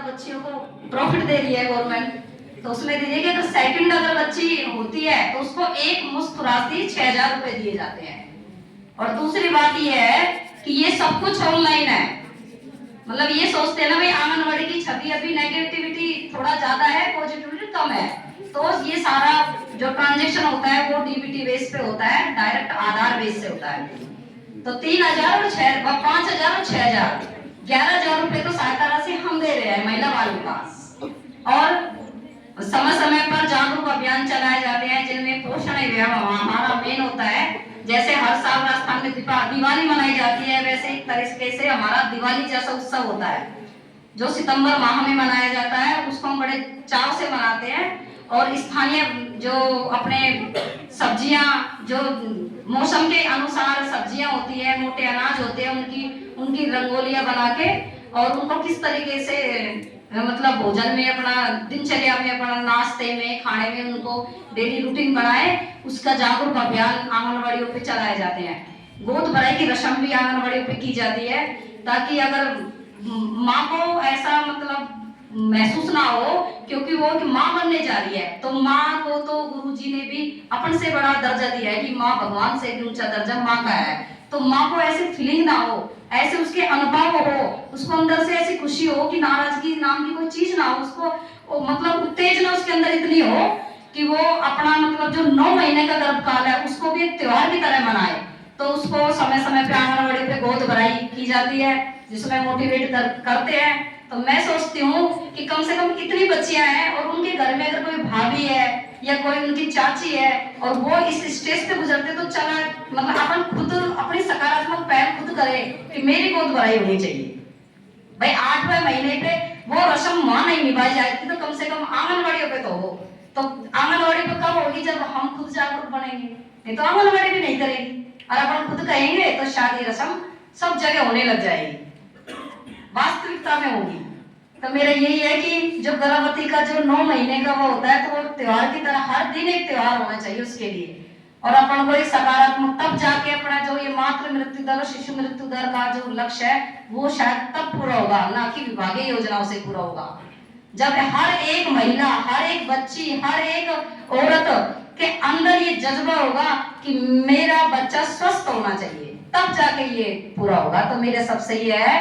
बच्चियों को प्रॉफिट दे रही है गवर्नमेंट, तो उसमें दीजिए कि अगर सेकंड अगर बच्ची होती है तो उसको एक मुश्त राशि 6,000 रुपए दिए जाते हैं। और दूसरी बात ये है कि ये सब कुछ ऑनलाइन है। मतलब ये सोचते हैं ना भाई आंगनबाड़ी की छवि अभी नेगेटिविटी थोड़ा ज्यादा है, पॉजिटिविटी कम है, तो ये सारा जो ट्रांजेक्शन होता है वो डीबीटी बेस पे होता है, डायरेक्ट आधार बेस से होता है। तो 3,000 और 5,000 और 6,000 11,000 रुपए तो सहायता राशि हम दे रहे हैं महिला बाल विकास। और समय समय पर जागरूक अभियान चलाए जाते हैं जिनमें पोषण अभियान हमारा मेन होता है। जैसे हर साल राजस्थान में दिवाली मनाई जाती है, वैसे एक तरीके से हमारा दिवाली जैसा उत्सव होता है जो सितंबर माह में मनाया जाता है। उसको हम बड़े चाव से मनाते हैं और स्थानीय जो अपने सब्जियां जो मौसम के अनुसार सब्जियां होती है, मोटे अनाज होते हैं, उनकी रंगोलियां बना के और उनको किस तरीके से मतलब भोजन में अपना दिनचर्या में अपना नाश्ते में खाने में उनको डेली रूटीन बनाए, उसका जागरूक अभियान आंगनबाड़ियों पे चलाए जाते हैं। गोद भराई की रस्म भी आंगनबाड़ियों पे की जाती है ताकि अगर माँ को ऐसा मतलब महसूस ना हो क्योंकि वो कि माँ बनने जा रही है, तो माँ को तो गुरुजी ने भी अपन से बड़ा दर्जा दिया है कि माँ भगवान से भी ऊंचा दर्जा माँ का है। तो माँ को ऐसे फीलिंग ना हो, ऐसे उसके अनुभव हो, उसको अंदर से ऐसी खुशी हो कि नाराजगी नाम की कोई चीज ना हो, उसको मतलब उत्तेजना उसके अंदर इतनी हो कि वो अपना मतलब जो 9 महीने का गर्भकाल है उसको भी एक त्योहार की तरह मनाए। तो उसको समय समय पे आंगनबाड़ी पे गोद भराई की जाती है जिसमें मोटिवेट करते हैं। तो मैं सोचती हूँ कि कम से कम इतनी बच्चियां हैं और उनके घर में अगर कोई भाभी है या कोई उनकी चाची है और वो इस स्टेज से गुजरते तो चला मतलब अपन खुद अपनी सकारात्मक पहल खुद करें कि मेरी गोद भराई होनी चाहिए। भाई 8वें महीने पे वो रस्म मां नहीं निभाई जाती तो कम से कम आंगनबाड़ियों पे तो हो। तो आंगनबाड़ी पे कब होगी जब हम खुद जागरूक बनेंगे, नहीं तो आंगनबाड़ी भी नहीं करेगी। और अपन खुद कहेंगे तो शादी रस्म सब जगह होने लग जाएगी, वास्तविकता में होगी। तो मेरा यही है कि जो गर्भवती का जो 9 महीने का वो होता है तो वो त्योहार की तरह हर दिन एक त्योहार होना चाहिए उसके लिए। और अपन को एक सकारात्मक तब जाके अपना जो ये मातृ मृत्यु दर और शिशु मृत्यु दर का जो लक्ष्य है वो शायद तब पूरा होगा, ना कि विभागीय योजनाओं से पूरा होगा। जब हर एक महिला, हर एक बच्ची, हर एक औरत के अंदर ये जज्बा होगा कि मेरा बच्चा स्वस्थ होना चाहिए, तब जाके ये पूरा होगा। तो मेरे सबसे ये है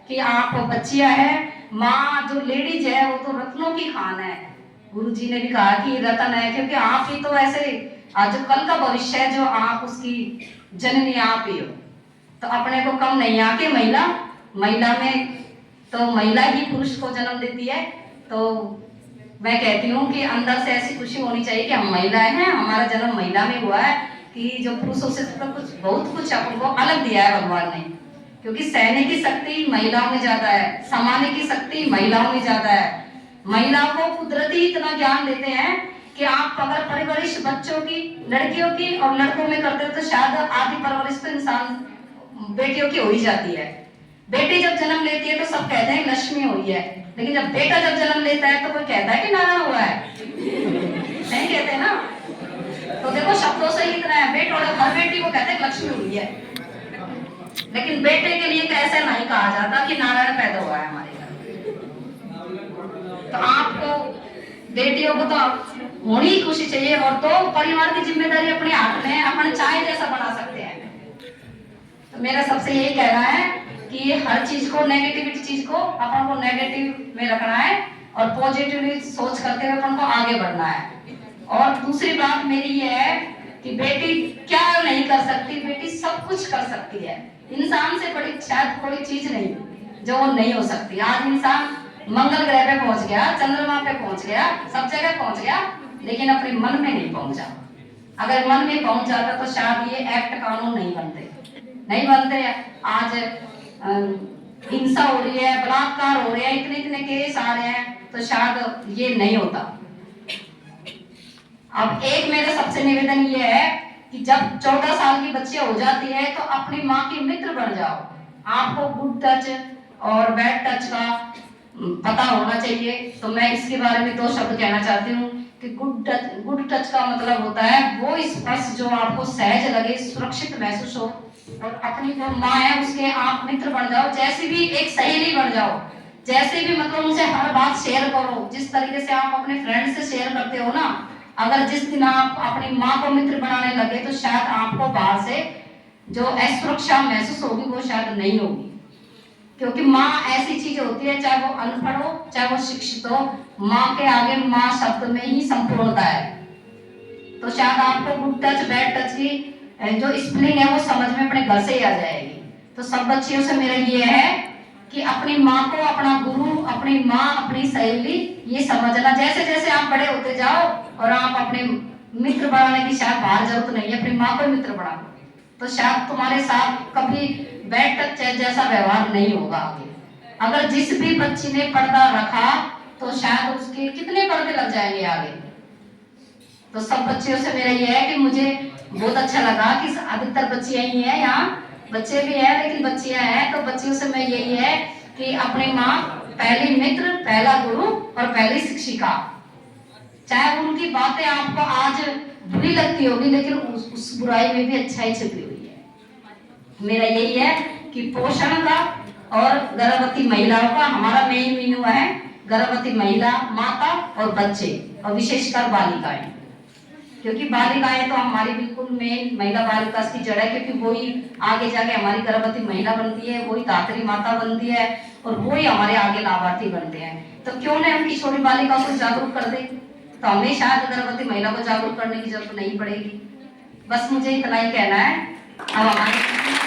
कि आप बच्चियां हैं, माँ जो लेडीज है वो तो रत्नों की खान है। गुरुजी ने भी कहा कि रतन है, क्योंकि आप ही तो ऐसे जो कल का भविष्य है, जो आप उसकी जननी आप ही हो। तो अपने को कम नहीं आके महिला में तो महिला ही पुरुष को जन्म देती है। तो मैं कहती हूँ कि अंदर से ऐसी खुशी होनी चाहिए कि हम महिलाएं हैं, हमारा जन्म महिला में हुआ है कि जो पुरुषों से तो कुछ बहुत कुछ अपन को अलग दिया है भगवान ने, क्योंकि सहने की शक्ति महिलाओं में ज्यादा है, समाने की शक्ति महिलाओं में ज्यादा है। महिलाओं को कुदरती इतना ज्ञान देते हैं कि आप अगर परवरिश बच्चों की, लड़कियों की और लड़कों में करते हो तो शायद आधी परवरिश तो इंसान बेटियों की हो ही जाती है। बेटी जब जन्म लेती है तो सब कहते हैं लक्ष्मी हुई है, लेकिन जब बेटा जब जन्म लेता है तो कोई कहता है कि नारायण हुआ है, नहीं कहते ना। तो देखो शब्दों से ही इतना है, बेटा हर बेटी को कहते हैं लक्ष्मी हुई है, लेकिन बेटे के लिए कैसे नहीं कहा जाता कि नारायण पैदा हुआ है हमारे घर। तो आपको बेटियों को तो होनी ही खुशी चाहिए, और तो परिवार की जिम्मेदारी अपने हाथ में है, अपन चाहे जैसा बना सकते हैं। तो मेरा सबसे यही कहना है कि हर चीज को, नेगेटिविटी चीज को अपन को नेगेटिव में रखना है और पॉजिटिवली सोच करते हुए अपन को आगे बढ़ना है। और दूसरी बात मेरी ये है कि बेटी क्या नहीं कर सकती, बेटी सब कुछ कर सकती है। इंसान से बड़ी शायद कोई चीज नहीं जो वो नहीं हो सकती। आज इंसान मंगल ग्रह पे पहुंच गया, चंद्रमा पे पहुंच गया, सब जगह पहुंच गया, लेकिन अपने मन में नहीं पहुंचा। अगर मन में पहुंच जाता तो शायद ये एक्ट कानून नहीं बनते। आज हिंसा हो रही है, बलात्कार हो रहे हैं, इतने केस आ रहे हैं, तो शायद ये नहीं होता। अब एक मेरा सबसे निवेदन ये है कि जब 14 साल की बच्ची हो जाती है तो अपनी माँ की मित्र बन जाओ। आपको गुड टच और बैड टच का पता होना चाहिए। तो मैं इसके बारे में 2 शब्द कहना चाहती हूँ कि गुड टच का मतलब होता है वो स्पर्श जो आपको सहज लगे, सुरक्षित महसूस हो, और अपनी जो माँ है उसके आप मित्र बन जाओ, जैसे भी एक सहेली बन जाओ। जैसे भी मतलब उनसे हर बात शेयर करो, जिस तरीके से आप अपने फ्रेंड से शेयर करते हो ना, अगर जिस दिन आप अपनी माँ को मित्र बनाने लगे तो शायद आपको बाहर से जो असुरक्षा महसूस होगी वो शायद नहीं होगी, क्योंकि माँ ऐसी चीज होती है, चाहे वो अनपढ़ हो चाहे वो शिक्षित हो, माँ के आगे माँ शब्द में ही संपूर्णता है। तो शायद आपको गुड टच बैड टच की जो स्पेलिंग है वो समझ में अपने घर से ही आ जाएगी। तो सब बच्चियों से मेरा ये है कि अपनी माँ को अपना गुरु, अपनी माँ, अपनी सहेली ये समझना। जैसे जैसे आप बड़े होते जाओ और आप अपने मित्र बनाने की शायद बाहर जरूरत नहीं है, अपनी माँ को मित्र बना लो, तो शायद तुम्हारे साथ कभी बैड टच जैसा व्यवहार नहीं होगा आगे। अगर जिस भी बच्ची ने पर्दा रखा तो शायद उसके कितने पर्दे लग जाएंगे आगे। तो सब बच्चियों से मेरा ये है कि मुझे बहुत अच्छा लगा कि अधिकतर बच्चियां ही हैं यहाँ, बच्चे भी हैं लेकिन बच्चियां हैं, तो बच्चियों से मैं यही है कि अपनी माँ पहली मित्र, पहला गुरु और पहली शिक्षिका। चाहे उनकी बातें आपको आज बुरी लगती होगी लेकिन उस बुराई में भी अच्छाई छिपी हुई है। मेरा यही है कि पोषण का और गर्भवती महिलाओं का हमारा मेन मीनू है, गर्भवती महिला, माता और बच्चे, और विशेषकर बालिकाएं, क्योंकि बालिकाएं तो हमारी बिल्कुल मेन महिला बाल विकास की जड़ है, क्योंकि वही आगे जाके हमारी गर्भवती महिला बनती है, वही धात्री माता बनती है और वही हमारे आगे लाभार्थी बनते हैं। तो क्यों न हम किशोरी बालिका को जागरूक कर दे, तो हमें शायद गर्भवती महिला को जागरूक करने की जरूरत नहीं पड़ेगी। बस मुझे इतना ही कहना है। अब हमारे